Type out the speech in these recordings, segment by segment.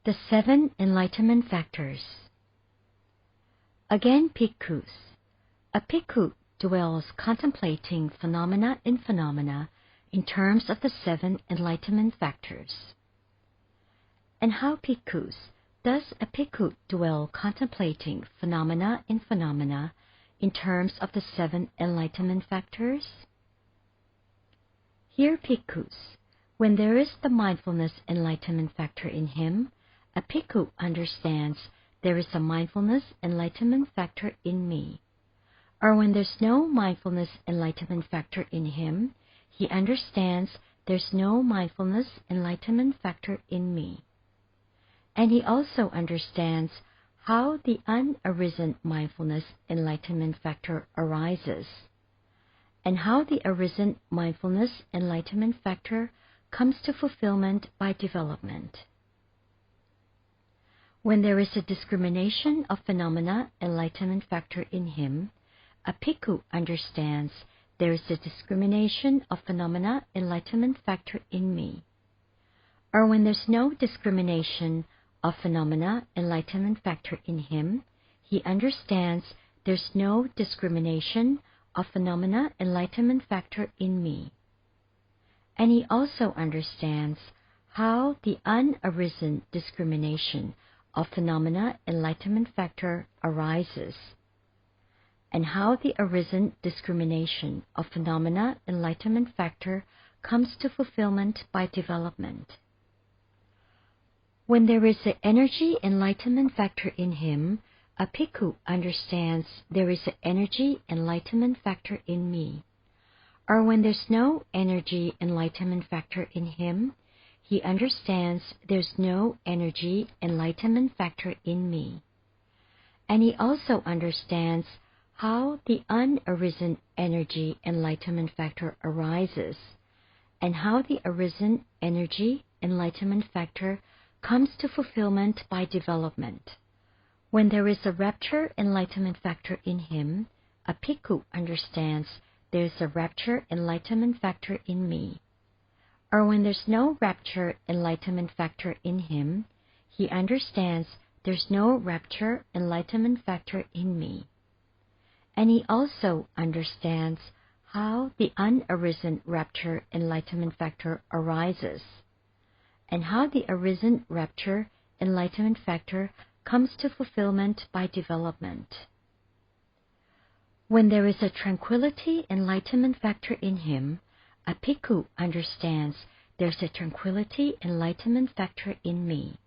The 7 Enlightenment Factors. Again, bhikkhus. A bhikkhu dwells contemplating phenomena in terms of the 7 Enlightenment Factors. And how, bhikkhus, does a bhikkhu dwell contemplating phenomena in terms of the 7 Enlightenment Factors? Here, bhikkhus, when there is the mindfulness enlightenment factor in him, a bhikkhu understands there is a mindfulness enlightenment factor in me. Or when there's no mindfulness enlightenment factor in him, he understands there's no mindfulness enlightenment factor in me. And he also understands how the unarisen mindfulness enlightenment factor arises, and how the arisen mindfulness enlightenment factor comes to fulfillment by development. When there is a discrimination of phenomena enlightenment factor in him, a bhikkhu understands there is a discrimination of phenomena enlightenment factor in me. Or when there's no discrimination of phenomena enlightenment factor in him, he understands there's no discrimination of phenomena enlightenment factor in me. And he also understands how the unarisen discrimination of phenomena enlightenment factor arises, and how the arisen discrimination of phenomena enlightenment factor comes to fulfillment by development. When there is an energy enlightenment factor in him, a bhikkhu understands there is an energy enlightenment factor in me. Or when there's no energy enlightenment factor in him, he understands there's no energy enlightenment factor in me. And he also understands how the unarisen energy enlightenment factor arises, and how the arisen energy enlightenment factor comes to fulfillment by development. When there is a rapture enlightenment factor in him, a bhikkhu understands there is a rapture enlightenment factor in me. Or when there's no rapture enlightenment factor in him, he understands there's no rapture enlightenment factor in me. And he also understands how the unarisen rapture enlightenment factor arises, and how the arisen rapture enlightenment factor comes to fulfillment by development. When there is a tranquility enlightenment factor in him, a bhikkhu understands there's a tranquility enlightenment factor in me.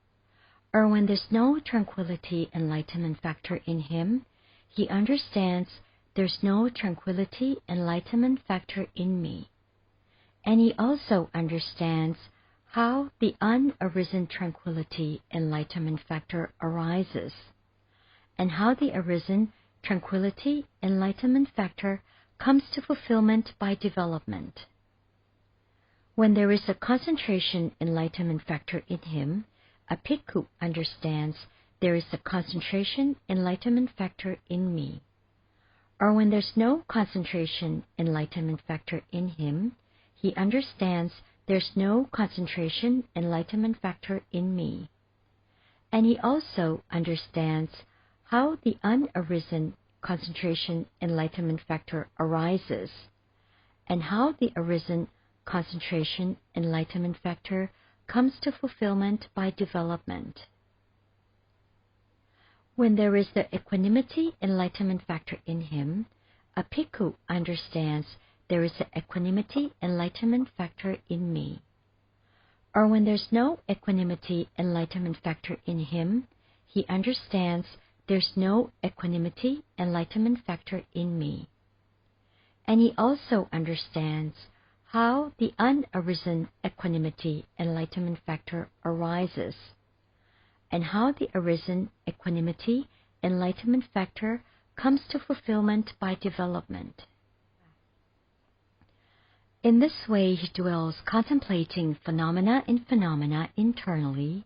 Or when there's no tranquility enlightenment factor in him, he understands there's no tranquility enlightenment factor in me. And he also understands how the unarisen tranquility enlightenment factor arises, and how the arisen tranquility enlightenment factor comes to fulfillment by development. When there is a concentration enlightenment factor in him, a bhikkhu understands there is a concentration enlightenment factor in me. Or when there's no concentration enlightenment factor in him, he understands there's no concentration enlightenment factor in me. And he also understands how the unarisen concentration enlightenment factor arises, and how the arisen concentration enlightenment factor comes to fulfillment by development. When there is the equanimity enlightenment factor in him, a bhikkhu understands there is an equanimity enlightenment factor in me. Or when there's no equanimity enlightenment factor in him, he understands there's no equanimity enlightenment factor in me. And he also understands how the unarisen equanimity enlightenment factor arises, and how the arisen equanimity enlightenment factor comes to fulfillment by development. In this way, he dwells contemplating phenomena internally,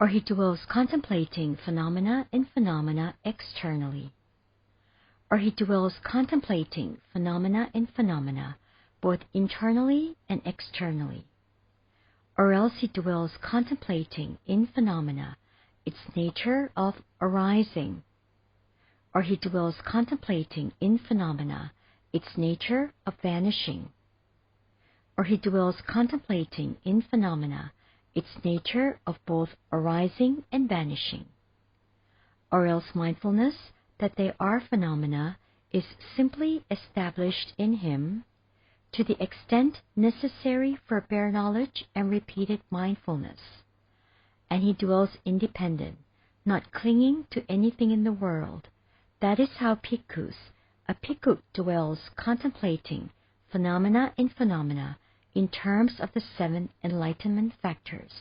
or he dwells contemplating phenomena externally, or he dwells contemplating phenomena both internally and externally, or else he dwells contemplating in phenomena its nature of arising, or he dwells contemplating in phenomena its nature of vanishing, or he dwells contemplating in phenomena its nature of both arising and vanishing, or else mindfulness that they are phenomena is simply established in him to the extent necessary for bare knowledge and repeated mindfulness, and he dwells independent, not clinging to anything in the world. That is how a bhikkhu dwells contemplating phenomena in terms of the 7 enlightenment factors.